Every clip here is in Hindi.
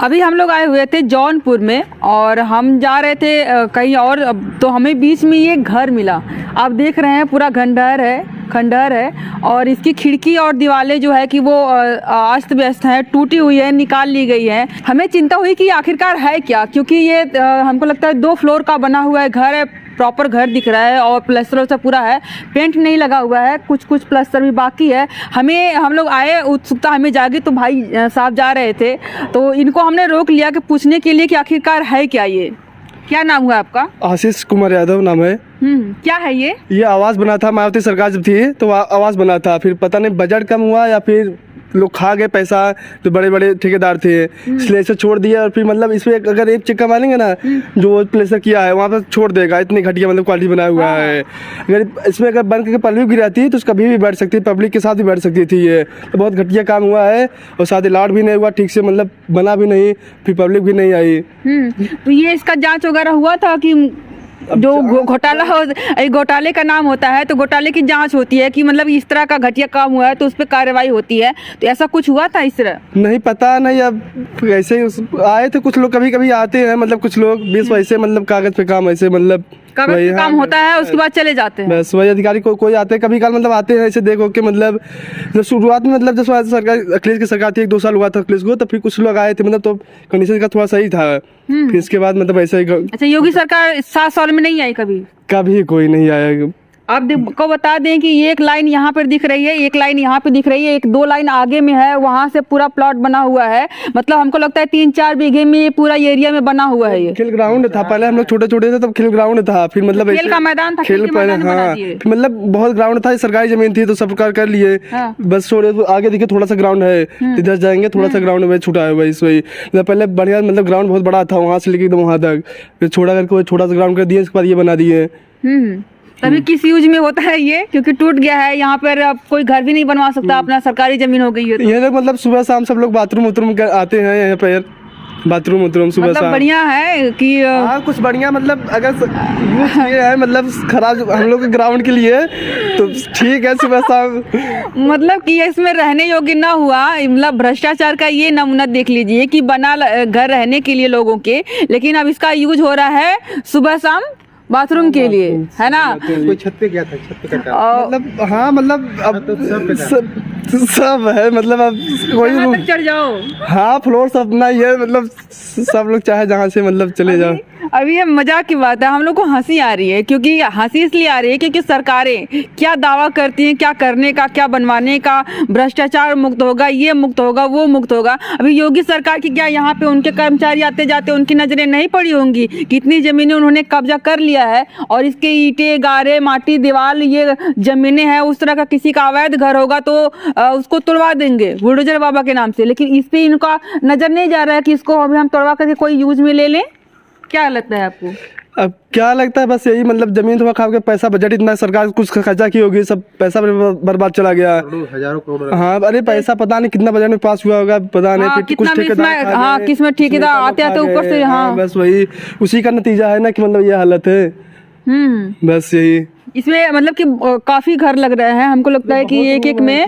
अभी हम लोग आए हुए थे जौनपुर में और हम जा रहे थे कहीं और, तो हमें बीच में ये घर मिला। आप देख रहे हैं पूरा खंडहर है और इसकी खिड़की और दीवारें जो है कि वो अस्त व्यस्त है, टूटी हुई है, निकाल ली गई है। हमें चिंता हुई कि आखिरकार है क्या, क्योंकि ये हमको लगता है 2 फ्लोर का बना हुआ है घर है, प्रॉपर घर दिख रहा है और प्लास्टर से पूरा है, पेंट नहीं लगा हुआ है, कुछ प्लास्टर भी बाकी है। हम लोग आए, उत्सुकता हमें जागी तो भाई साहब जा रहे थे तो इनको हमने रोक लिया कि पूछने के लिए कि आखिरकार है क्या ये। क्या नाम हुआ आपका? आशीष कुमार यादव नाम है। क्या है ये आवास बना था, मायावती सरकार जब थी तो आवास बना था, फिर पता नहीं बजट कम हुआ या फिर लोग खा गए पैसा, जो बड़े बड़े ठेकेदार थे इसलिए इसे छोड़ दिया। और फिर मतलब इसमें अगर एक चक्का मारेंगे ना, जो प्लेसर किया है वहाँ पर छोड़ देगा, इतनी घटिया मतलब क्वालिटी बनाया हुआ है। अगर इसमें अगर बन करके पल्ली गिर जाती तो कभी भी बैठ सकती, पब्लिक के साथ भी बैठ सकती थी। ये तो बहुत घटिया काम हुआ है और साथ ही लाड भी नहीं हुआ ठीक से, मतलब बना भी नहीं, फिर पब्लिक भी नहीं आई। तो ये इसका जांच वगैरह हुआ था कि जो घोटाला हो, घोटाले का नाम होता है तो घोटाले की जांच होती है कि मतलब इस तरह का घटिया काम हुआ है तो उस पर कार्रवाई होती है, तो ऐसा कुछ हुआ था इस तरह? नहीं पता नहीं, अब ऐसे आए थे कुछ लोग, कभी कभी आते हैं, मतलब कुछ लोग 20 वैसे मतलब कागज पे काम ऐसे मतलब कागज पे काम होता है, उसके बाद चले जाते हैं। बस वही अधिकारी कोई आते हैं, कभी काल मतलब आते हैं ऐसे देखो के, मतलब जब शुरुआत में मतलब जब सरकार अखिलेश की सरकार थी 1-2 साल हुआ था अखिलेश को, तो फिर कुछ लोग आए थे, मतलब तो कंडीशन का थोड़ा सही था। फिर इसके बाद मतलब ऐसा ही। अच्छा, योगी सरकार 7 साल में नहीं आई कभी कोई नहीं आया। आप को बता दें कि एक लाइन यहाँ पर दिख रही है, एक लाइन यहाँ पे दिख रही है, 1-2 लाइन आगे में है, वहाँ से पूरा प्लॉट बना हुआ है। मतलब हमको लगता है 3-4 बीघे में ये पूरा एरिया में बना हुआ है। ये खेल ग्राउंड था, पहले हम लोग छोटे थे तब खेल ग्राउंड था, फिर मतलब खेल का मैदान था, खेल पहले हाँ, फिर मतलब बहुत ग्राउंड था, सरकारी जमीन थी तो सब कर लिए। बस छोड़े आगे देखिए थोड़ा सा ग्राउंड है, इधर जाएंगे थोड़ा सा ग्राउंड में छूटा है वही वही। पहले बढ़िया मतलब ग्राउंड बहुत बड़ा था, वहाँ से लेके एकदम वहाँ तक, फिर छोड़ा करके छोटा सा ग्राउंड कर दिए, इसके बाद ये बना दिए। तभी किस यूज में होता है ये, क्योंकि टूट गया है, यहाँ पर अब कोई घर भी नहीं बनवा सकता, अपना सरकारी जमीन हो गई है। ये लोग मतलब सुबह शाम सब लोग बाथरूम आते हैं यहाँ पर, बाथरूम सुबह मतलब बढ़िया है कि कुछ बढ़िया, मतलब अगर यूज ये है मतलब खराब हम लोग के ग्राउंड के लिए तो ठीक है सुबह शाम। मतलब कि इसमें रहने योग्य ना हुआ, मतलब भ्रष्टाचार का ये नमूना देख लीजिए कि बना घर रहने के लिए लोगों के, लेकिन अब इसका यूज हो रहा है सुबह शाम बाथरूम के लिए, है ना? कोई छत पे गया था, छत पे मतलब हाँ, मतलब अब सब है, मतलब अब कोई चढ़ जाओ, हाँ फ्लोर सब अपना ही है, मतलब सब लोग चाहे जहाँ से मतलब चले जाओ। अभी ये मजाक की बात है, हम लोग को हंसी आ रही है, क्योंकि हंसी इसलिए आ रही है क्योंकि सरकारें क्या दावा करती हैं, क्या करने का, क्या बनवाने का, भ्रष्टाचार मुक्त होगा, ये मुक्त होगा, वो मुक्त होगा। अभी योगी सरकार की क्या यहाँ पे उनके कर्मचारी आते जाते उनकी नजरें नहीं पड़ी होंगी? कितनी जमीनें उन्होंने कब्जा कर लिया है और इसके ईंटें, गारे, माटी, दीवार, ये जमीनें हैं, उस तरह का किसी का अवैध घर होगा तो उसको तोड़वा देंगे बुलडोजर बाबा के नाम से, लेकिन इस पे इनका नजर नहीं जा रहा है कि इसको अभी हम तोड़वा करके कोई यूज में ले लें। क्या लगता है आपको? अब क्या लगता है, बस यही मतलब जमीन थोड़ा खा के पैसा, बजट इतना सरकार कुछ खर्चा की होगी, सब पैसा बर्बाद चला गया, हजारों करोड़। हाँ अरे पैसा पता नहीं कितना बजट में पास हुआ होगा, पता नहीं। फिर कुछ ठेकेदार, हाँ किसमें ठेकेदार आते आते ऊपर से, हाँ बस वही उसी का नतीजा है ना कि मतलब ये हालत है। बस यही इसमें मतलब कि काफी घर लग रहे हैं, हमको लगता है कि एक में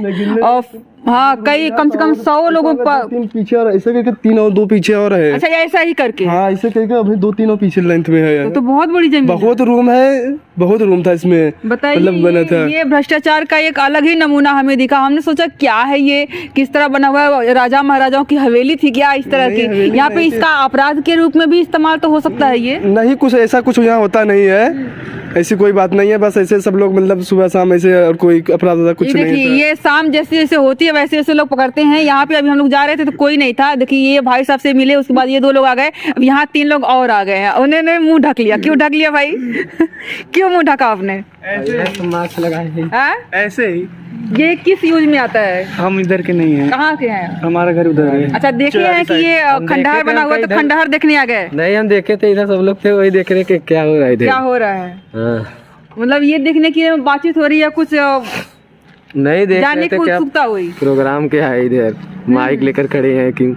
हाँ कई कम से कम 100 लोगों पर 3 पीछे और ऐसे करके 3 और 2 पीछे और है। अच्छा, ऐसा ही करके हाँ ऐसे करके अभी 2-3 और पीछे लेंथ में है। तो बहुत बड़ी जमीन, बहुत रूम है, बहुत रूम था इसमें, बताइए। मतलब बना था। ये भ्रष्टाचार का एक अलग ही नमूना हमें दिखा। हमने सोचा क्या है ये, किस तरह बना हुआ है, राजा महाराजाओं की हवेली थी क्या इस तरह की? यहाँ पे इसका अपराध के रूप में भी इस्तेमाल तो हो सकता है ये? नहीं, कुछ ऐसा कुछ यहाँ होता नहीं है, ऐसी कोई बात नहीं है, बस ऐसे सब लोग मतलब सुबह शाम ऐसे, और कोई अपराध कुछ नहीं है। ये शाम जैसे जैसे होती है वैसे वैसे लोग पकड़ते हैं। यहाँ पे अभी हम लोग जा रहे थे तो कोई नहीं था, देखिए ये भाई साहब से मिले, उसके बाद ये 2 लोग आ गए, अब यहाँ 3 लोग और आ गए हैं, उन्होंने मुंह ढक लिया। क्यों ढक लिया भाई? क्यों मुंह ढका आपने? मास्क लगाए ऐसे ही। ये किस यूज में आता है? हम इधर के नहीं हैं। कहाँ के हैं? हमारा घर उधर है। अच्छा, देखे हैं कि ये खंडहर बना हुआ, तो खंडहर देखने आ गए? नहीं, हम देखे थे इधर, सब लोग थे वही देख रहे कि क्या हो रहा है इधर, क्या हो रहा है। मतलब ये देखने की बातचीत हो रही है, कुछ नहीं देख जाने की उत्सुकता हुई। प्रोग्राम क्या है इधर, माइक लेकर खड़े हैं क्यों?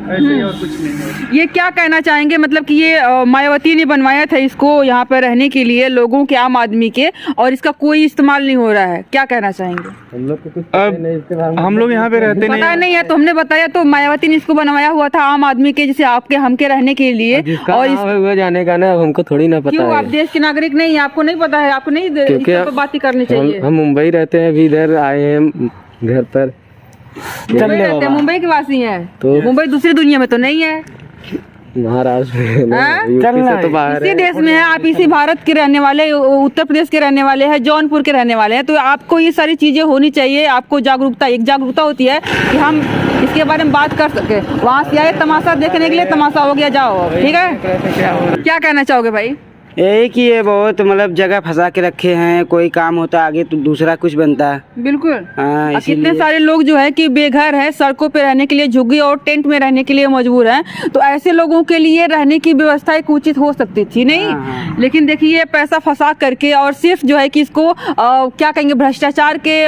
ऐसे ही और कुछ नहीं है। ये क्या कहना चाहेंगे, मतलब कि ये मायावती ने बनवाया था इसको यहाँ पे रहने के लिए लोगों के, आम आदमी के, और इसका कोई इस्तेमाल नहीं हो रहा है, क्या कहना चाहेंगे? हम लोग को कुछ पता नहीं इसके बारे में। हम लोग यहाँ पे रहते पता नहीं है तो हमने बताया, तो मायावती ने इसको बनवाया हुआ था आम आदमी के, जैसे आपके हमके रहने के लिए। जिसका और नाम है वो जाने का ना, हमको थोड़ी ना पता क्यों, आप है। देश के नागरिक नहीं है, आपको नहीं पता है? आपको नहीं इस क्योंकि पर बात ही करनी चाहिए। हम मुंबई रहते हैं, अभी इधर आए हैं घर पर। मुंबई रहते हैं, मुंबई के वासी हैं, तो मुंबई दूसरी दुनिया में तो नहीं है, महाराष्ट्र में ना, हाँ? यूपी से तो बाहर इसी है। देश में है आप, इसी भारत के रहने वाले, उत्तर प्रदेश के रहने वाले हैं, जौनपुर के रहने वाले हैं, तो आपको ये सारी चीजें होनी चाहिए। आपको जागरूकता, एक जागरूकता होती है कि हम इसके बारे में बात कर सके। वहाँ से आए तमाशा देखने के लिए, तमाशा हो गया, जाओ, ठीक है। क्या कहना चाहोगे भाई? यही कि ये बहुत मतलब जगह फंसा के रखे हैं, कोई काम होता आगे तो दूसरा कुछ बनता है। बिल्कुल। हाँ, कितने इसीलिए सारे लोग जो है कि बेघर हैं, सड़कों पे रहने के लिए, झुग्गी और टेंट में रहने के लिए मजबूर हैं, तो ऐसे लोगों के लिए रहने की व्यवस्था एक उचित हो सकती थी, नहीं? हाँ। लेकिन देखिए पैसा फंसा करके और सिर्फ जो है कि इसको क्या कहेंगे, भ्रष्टाचार के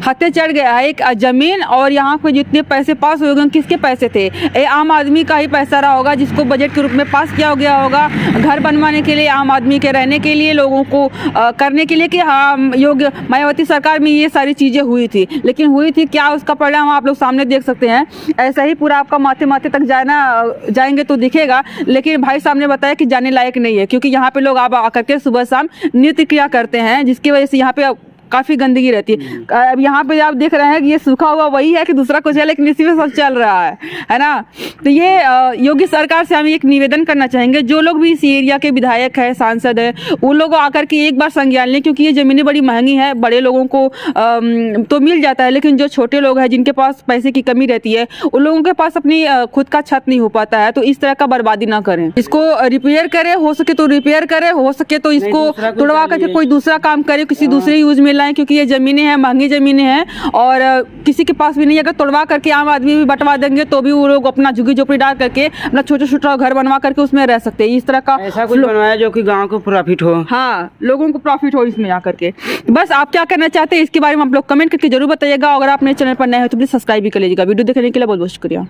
हत्या चढ़ गया है एक जमीन, और यहाँ पे जितने पैसे पास हुए होंगे, किसके पैसे थे? ये आम आदमी का ही पैसा रहा होगा, जिसको बजट के रूप में पास किया गया होगा घर बनवाने के लिए, आम आदमी के रहने के लिए, लोगों को करने के लिए, कि हाँ योग्य मायावती सरकार में ये सारी चीज़ें हुई थी। लेकिन हुई थी क्या, उसका परिणाम आप लोग सामने देख सकते हैं। ऐसा ही पूरा आपका माथे माथे तक जाएंगे तो दिखेगा, लेकिन भाई साहब ने बताया कि जाने लायक नहीं है, क्योंकि यहाँ पे लोग आकर के सुबह शाम नृत्य क्रिया करते हैं, जिसकी वजह से यहाँ पे काफी गंदगी रहती है। अब यहाँ पे आप देख रहे हैं कि ये सूखा हुआ वही है कि दूसरा कुछ है, लेकिन इसी में सब चल रहा है ना? तो ये योगी सरकार से हम एक निवेदन करना चाहेंगे, जो लोग भी इस एरिया के विधायक है, सांसद है, उन लोगों आकर के एक बार संज्ञान लें, क्योंकि ये जमीनें बड़ी महंगी है। बड़े लोगों को तो मिल जाता है, लेकिन जो छोटे लोग हैं, जिनके पास पैसे की कमी रहती है, उन लोगों के पास अपनी खुद का छत नहीं हो पाता है। तो इस तरह का बर्बादी ना करें, इसको रिपेयर करें, हो सके तो रिपेयर करें, हो सके तो इसको तोड़वा करके कोई दूसरा काम करे, किसी दूसरे यूज में लाएं, क्योंकि ये जमीनें हैं, महंगी जमीनें हैं, और किसी के पास भी नहीं। अगर तोड़वा करके आम आदमी भी बंटवा देंगे तो भी वो लोग अपना झुग्गी झोपड़ी डाल करके अपना छोटा छोटा घर बनवा करके उसमें रह सकते हैं। इस तरह का ऐसा कुछ बनवाया जो कि गांव को प्रॉफिट हो। हाँ, लोगों को प्रॉफिट हो इसमें आकर के। बस आप क्या करना चाहते हैं इसके बारे में आप लोग कमेंट करके जरूर बताइएगा। अगर आप मेरे चैनल पर नए हो तो प्लीज सब्सक्राइब भी कर लीजिएगा। वीडियो देखने के लिए बहुत बहुत शुक्रिया।